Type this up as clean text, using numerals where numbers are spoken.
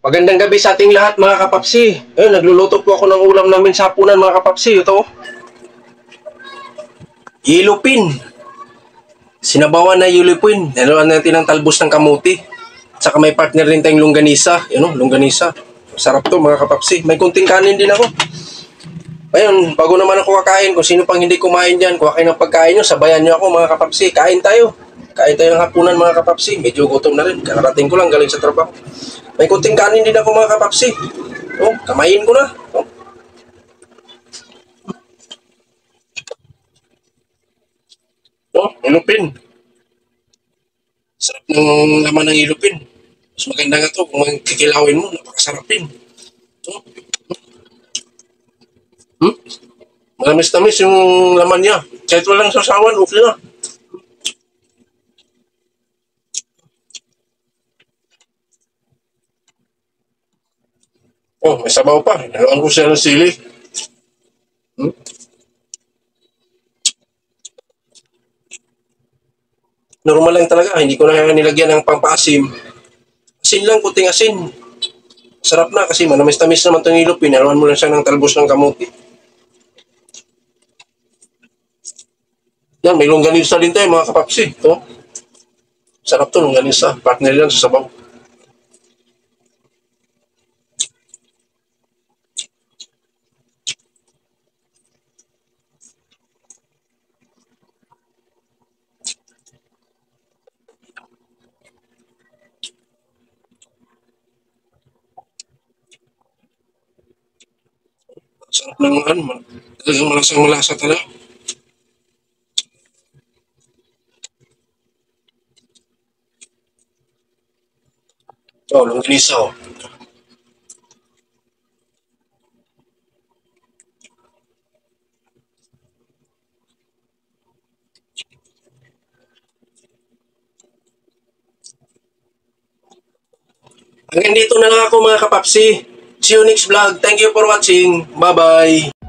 Magandang gabi sa ating lahat mga kapapsi. Ayun, nagluluto po ako ng ulam namin sa hapunan mga kapapsi. Ito, yellowpin. Sinabawan na yellowpin. Naluan natin ng talbos ng kamuti. At saka may partner rin tayong longganisa. Yun, longganisa. Sarap to mga kapapsi. May kunting kanin din ako. Ayun, bago naman ako kakain, kung sino pang hindi kumain dyan, kuha kayo ng pagkain nyo, sabayan nyo ako mga kapapsi. Kain tayo. Kain tayo ng hapunan mga kapapsi. Medyo gutom na rin. Kakarating ko lang galing sa trabaho. May kunting kanin din ako mga kapapsi. Oh, kamayin ko na. Oh. Oh, ilupin. Sarap ng laman ng ilupin. Mas maganda nga to kung kikilawin mo, napakasarap din. Oh. Hmm? Manamis-tamis yung laman niya. Kahit walang sasawan, okay na. Oh, may sabaw pa. Naluan ko siya ng sili. Hmm? Normal lang talaga. Hindi ko na nilagyan ng pampaasim. Asin lang, puting asin. Sarap na kasi manamis-tamis naman itong ilupin. Naluan mo lang siya ng talbos ng kamuti. Yan, may longganisa din tayo mga kapapsi. Oh. Sarap to, longganisa. Partner yan sa sabaw. Sarap ng ano, talagang malasang malasa talaga. Oh, longganisa oh. Hanggang dito na lang ako mga kapapsi. See you next vlog. Thank you for watching. Bye-bye.